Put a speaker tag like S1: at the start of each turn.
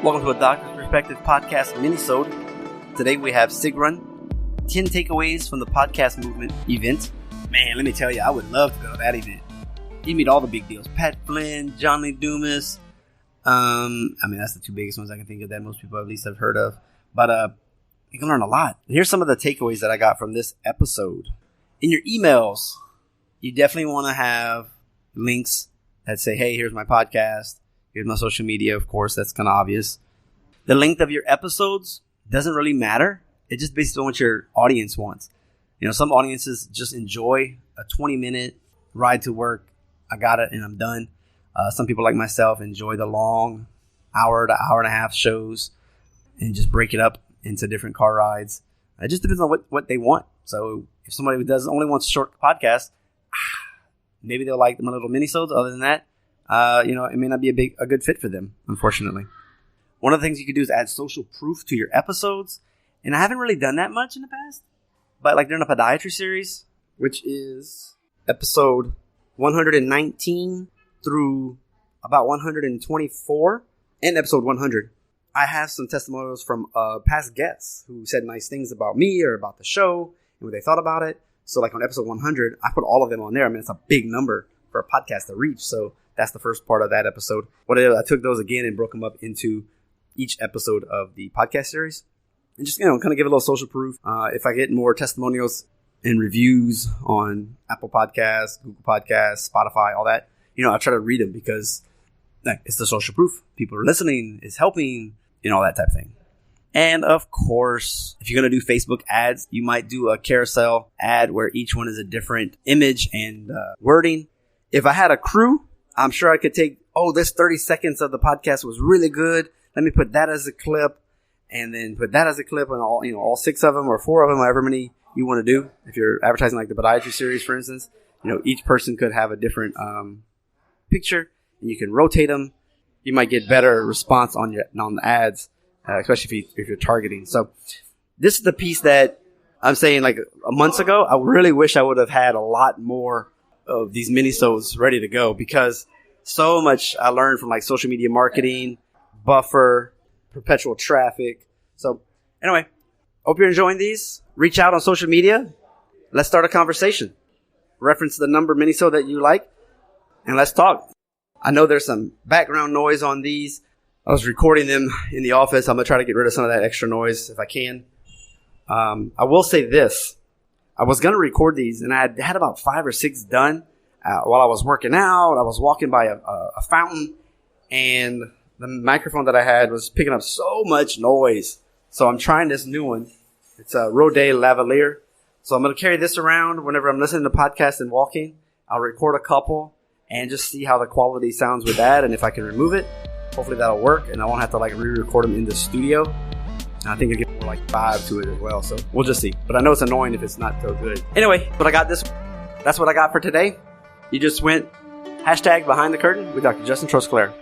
S1: Welcome to a Doctor's Perspective podcast minisode. Today we have Sigrun, 10 takeaways from the podcast movement event. Man, let me tell you, I would love to go to that event. You meet all the big deals. Pat Flynn, John Lee Dumas. That's the two biggest ones I can think of that most people at least have heard of. But you can learn a lot. Here's some of the takeaways that I got from this episode. In your emails, you definitely want to have links that say, hey, here's my podcast. Here's my social media, of course. That's kind of obvious. The length of your episodes doesn't really matter. It just based on what your audience wants. You know, some audiences just enjoy a 20-minute ride to work. I got it and I'm done. Some people like myself enjoy the long hour to hour and a half shows and just break it up into different car rides. It just depends on what they want. So if somebody who only wants a short podcast, maybe they'll like my little minisodes. Other than that, it may not be a good fit for them, unfortunately. One of the things you could do is add social proof to your episodes. And I haven't really done that much in the past. But like during the podiatry series, which is episode 119 through about 124 and episode 100, I have some testimonials from past guests who said nice things about me or about the show and what they thought about it. So like on episode 100, I put all of them on there. I mean, it's a big number for a podcast to reach. So that's the first part of that episode. What I did, I took those again and broke them up into each episode of the podcast series. And just, kind of give a little social proof. If I get more testimonials and reviews on Apple Podcasts, Google Podcasts, Spotify, all that, I try to read them because it's the social proof. People are listening, it's helping, all that type of thing. And of course, if you're going to do Facebook ads, you might do a carousel ad where each one is a different image and wording. If I had a crew, I'm sure I could take, this 30 seconds of the podcast was really good. Let me put that as a clip and then put that as a clip and all 6 of them or 4 of them, however many you want to do. If you're advertising like the podiatry series, for instance, each person could have a different picture and you can rotate them. You might get better response on the ads, especially if you're targeting. So this is the piece that I'm saying like a month ago. I really wish I would have had a lot more of these minisodes ready to go because so much I learned from like social media marketing, buffer, perpetual traffic. So anyway, hope you're enjoying these. Reach out on social media. Let's start a conversation. Reference the number minisode that you like and let's talk. I know there's some background noise on these. I was recording them in the office. I'm going to try to get rid of some of that extra noise if I can. I will say this. I was going to record these, and I had about 5 or 6 done while I was working out. I was walking by a fountain, and the microphone that I had was picking up so much noise. So I'm trying this new one. It's a Rode Lavalier. So I'm going to carry this around whenever I'm listening to podcasts and walking. I'll record a couple and just see how the quality sounds with that, and if I can remove it. Hopefully that'll work, and I won't have to re-record them in the studio. And I think it'll get more vibe to it as well, so we'll just see. But I know it's annoying if it's not so good. Anyway, that's what I got for today. You just went # behind the curtain with Dr. Justin Trosclair.